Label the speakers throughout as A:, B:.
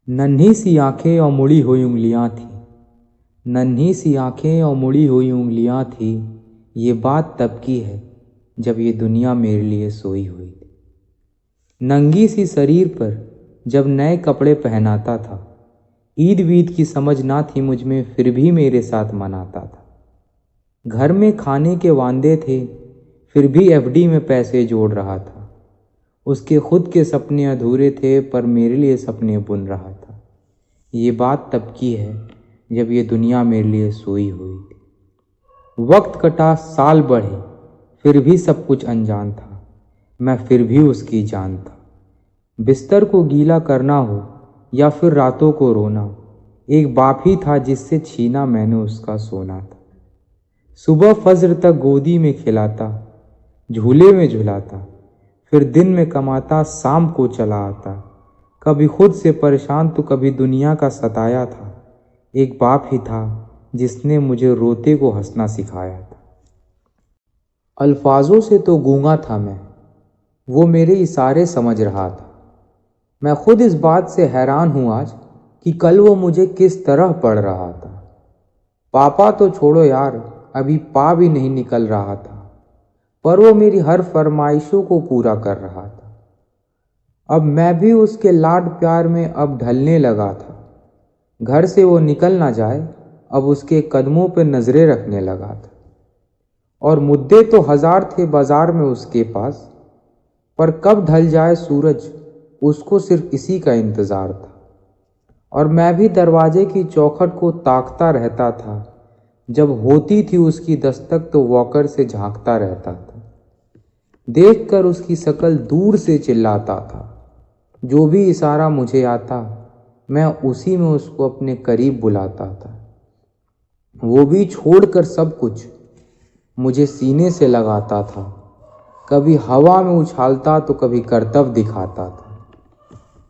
A: नन्ही सी आंखें और मुड़ी हुई उंगलियां थी। नन्ही सी आंखें और मुड़ी हुई उंगलियां थी। ये बात तब की है जब ये दुनिया मेरे लिए सोई हुई थी। नंगी सी शरीर पर जब नए कपड़े पहनाता था। ईद वीद की समझ ना थी मुझ में, फिर भी मेरे साथ मनाता था। घर में खाने के वांदे थे, फिर भी एफडी में पैसे जोड़ रहा था। उसके खुद के सपने अधूरे थे, पर मेरे लिए सपने बुन रहा था। ये बात तब की है जब ये दुनिया मेरे लिए सोई हुई थी। वक्त कटा, साल बढ़े, फिर भी सब कुछ अनजान था। मैं फिर भी उसकी जान था। बिस्तर को गीला करना हो या फिर रातों को रोना, एक बाप ही था जिससे छीना मैंने उसका सोना था। सुबह फज्र तक गोदी में खिलाता, झूले में झुलाता, फिर दिन में कमाता, शाम को चला आता। कभी खुद से परेशान तो कभी दुनिया का सताया था। एक बाप ही था जिसने मुझे रोते को हंसना सिखाया था। अल्फाजों से तो गूंगा था मैं, वो मेरे इशारे समझ रहा था। मैं खुद इस बात से हैरान हूँ आज कि कल वो मुझे किस तरह पढ़ रहा था। पापा तो छोड़ो यार, अभी पा भी नहीं निकल रहा था, पर वो मेरी हर फरमाइशों को पूरा कर रहा था। अब मैं भी उसके लाड प्यार में अब ढलने लगा था। घर से वो निकल ना जाए, अब उसके कदमों पे नजरें रखने लगा था। और मुद्दे तो हजार थे बाजार में उसके पास, पर कब ढल जाए सूरज, उसको सिर्फ इसी का इंतजार था। और मैं भी दरवाजे की चौखट को ताकता रहता था। जब होती थी उसकी दस्तक तो वॉकर से झांकता रहता था। देखकर उसकी शक्ल दूर से चिल्लाता था। जो भी इशारा मुझे आता, मैं उसी में उसको अपने करीब बुलाता था। वो भी छोड़कर सब कुछ मुझे सीने से लगाता था। कभी हवा में उछालता तो कभी करतब दिखाता था।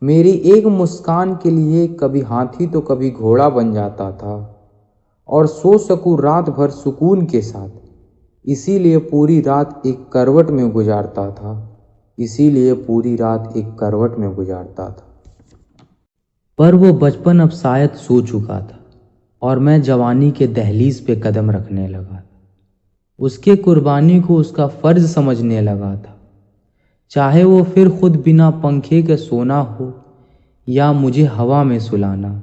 A: मेरी एक मुस्कान के लिए कभी हाथी तो कभी घोड़ा बन जाता था। और सो सकूं रात भर सुकून के साथ, इसीलिए पूरी रात एक करवट में गुजारता था। इसीलिए पूरी रात एक करवट में गुजारता था। पर वो बचपन अब शायद सो चुका था और मैं जवानी के दहलीज पे कदम रखने लगा था। उसके कुर्बानी को उसका फर्ज समझने लगा था। चाहे वो फिर खुद बिना पंखे के सोना हो, या मुझे हवा में सुलाना,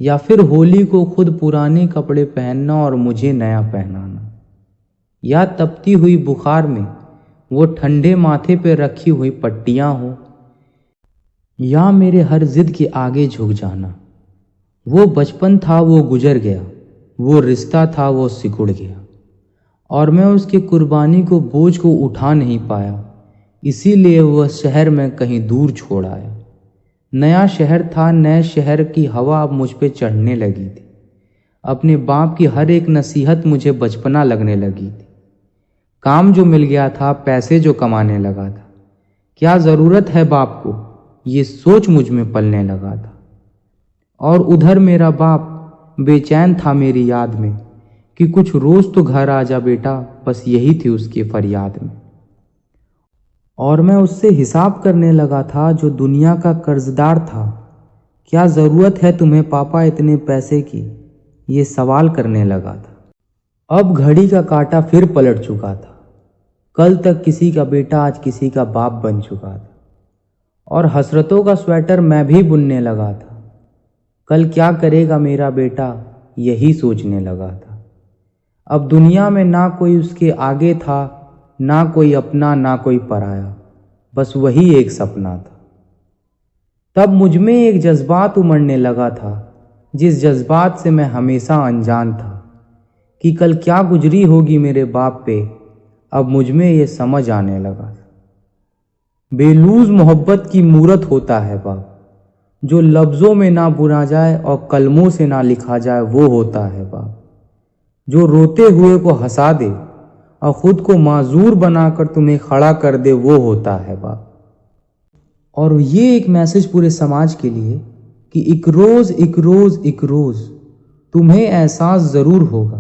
A: या फिर होली को खुद पुराने कपड़े पहनना और मुझे नया पहनाना, या तपती हुई बुखार में वो ठंडे माथे पे रखी हुई पट्टियां हो, या मेरे हर जिद के आगे झुक जाना। वो बचपन था, वो गुजर गया। वो रिश्ता था, वो सिकुड़ गया। और मैं उसकी कुर्बानी को, बोझ को उठा नहीं पाया। इसीलिए वह शहर में कहीं दूर छोड़ आया। नया शहर था, नए शहर की हवा अब मुझ पे चढ़ने लगी थी। अपने बाप की हर एक नसीहत मुझे बचपना लगने लगी थी। काम जो मिल गया था, पैसे जो कमाने लगा था, क्या ज़रूरत है बाप को, ये सोच मुझ में पलने लगा था। और उधर मेरा बाप बेचैन था मेरी याद में कि कुछ रोज़ तो घर आ जा बेटा, बस यही थी उसकी फरियाद में। और मैं उससे हिसाब करने लगा था जो दुनिया का कर्जदार था। क्या ज़रूरत है तुम्हें पापा इतने पैसे की, ये सवाल करने लगा था। अब घड़ी का काटा फिर पलट चुका था। कल तक किसी का बेटा आज किसी का बाप बन चुका था। और हसरतों का स्वेटर मैं भी बुनने लगा था। कल क्या करेगा मेरा बेटा, यही सोचने लगा था। अब दुनिया में ना कोई उसके आगे था, ना कोई अपना ना कोई पराया, बस वही एक सपना था। तब मुझ में एक जज्बात उमड़ने लगा था, जिस जज्बात से मैं हमेशा अनजान था कि कल क्या गुजरी होगी मेरे बाप पे। अब मुझ में ये समझ आने लगा। बेलूज मोहब्बत की मूरत होता है बाप, जो लफ्ज़ों में ना बुना जाए और कलमों से ना लिखा जाए, वो होता है बाप। जो रोते हुए को हंसा दे और खुद को माजूर बनाकर तुम्हें खड़ा कर दे, वो होता है बाप। और ये एक मैसेज पूरे समाज के लिए कि एक रोज़ तुम्हें एहसास ज़रूर होगा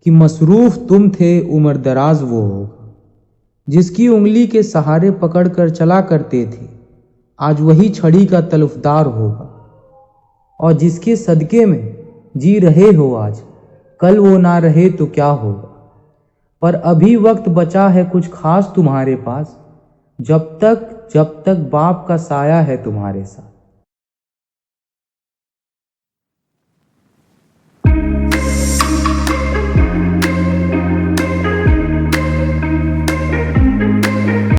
A: कि मसरूफ़ तुम थे, उम्र दराज वो होगा। जिसकी उंगली के सहारे पकड़ कर चला करते थे, आज वही छड़ी का तलफदार होगा। और जिसके सदके में जी रहे हो आज, कल वो ना रहे तो क्या होगा। पर अभी वक्त बचा है कुछ खास तुम्हारे पास, जब तक बाप का साया है तुम्हारे साथ।